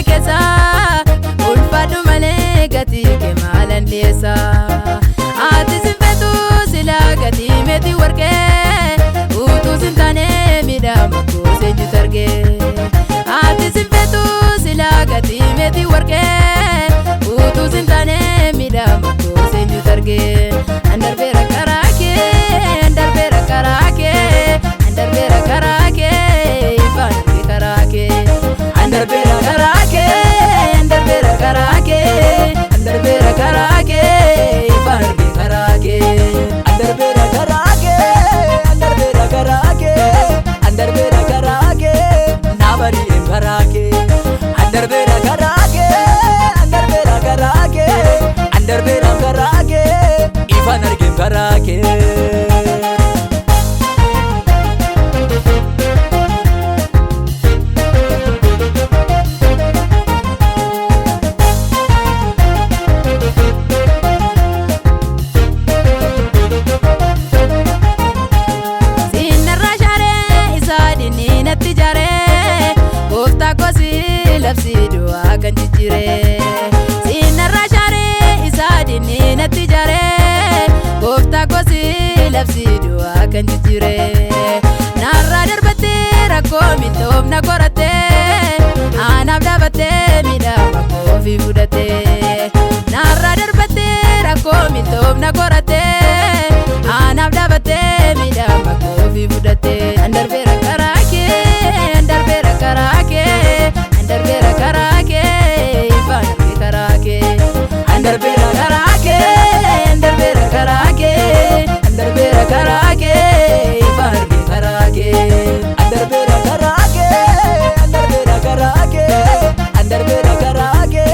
kesa ulfadu male gati ke malan desa ati simpetu sila gati meti warke utu sintane mida mako senju targe ati simpetu sila gati meti warke utu sintane mida mako senju targe andar bera karake andar bera karake andar bera karake ifan ke karake andar bera karake andar bera karake andar bera karake ifan ke karake Andar bera karake, andar bera karake, andar bera karake, nabari em karake. Andar bera karake, andar bera karake, andar bera karake, ifan argem karake. labsi dua kan jijire sinarra share isadini natti jare gofta gosi labsi dua kan jijire narra darbate rakko mitom na korate anab dabate midama kofi budate narra darbate rakko mitom na korate anab dabate midama kofi budate andar bera karake andar bera karake andar bera karake ifan ke karake andar bera karake andar bera karake andar bera karake ifan ke karake Andar bera karake, andar bera karake, andar bera karake,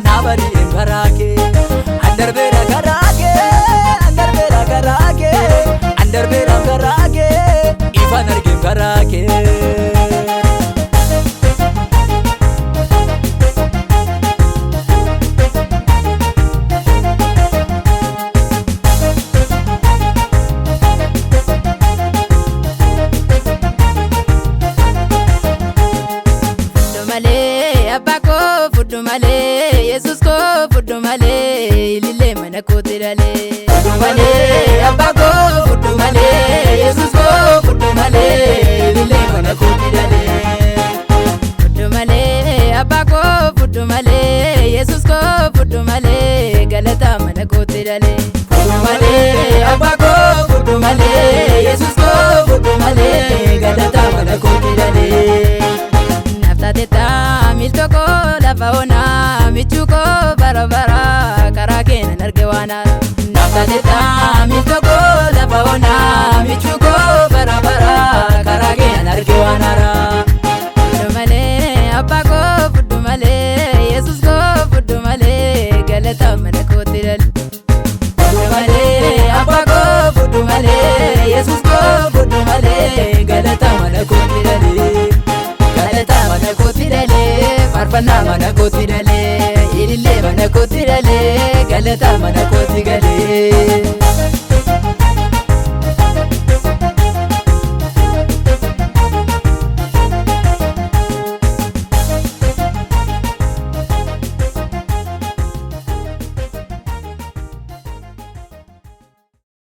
nabari em karake. Andar bera karake, andar bera karake, andar bera karake, ifan argem karake. Abako fudu male Jesus ko fudu male lile mana ko tirale fudu male abako fudu male Jesus ko fudu male lile mana ko tirale fudu male abako fudu male Jesus ko fudu male galata mana ko tirale fudu male abako fudu male Jesus ko fudu male galata mana ko tirale tata miltoko lafaona michuko barabara karake nargewana tata miltoko lafaona michuko barabara karake nargewana fudumale abako fudumale Jesus ko fudumale galata mana ko tiral fudumale abako fudumale Jesus ko fudumale galata mana ko tiral mana ko tirale farfana mana ko tirale ilile mana ko tirale galata mana ko tigale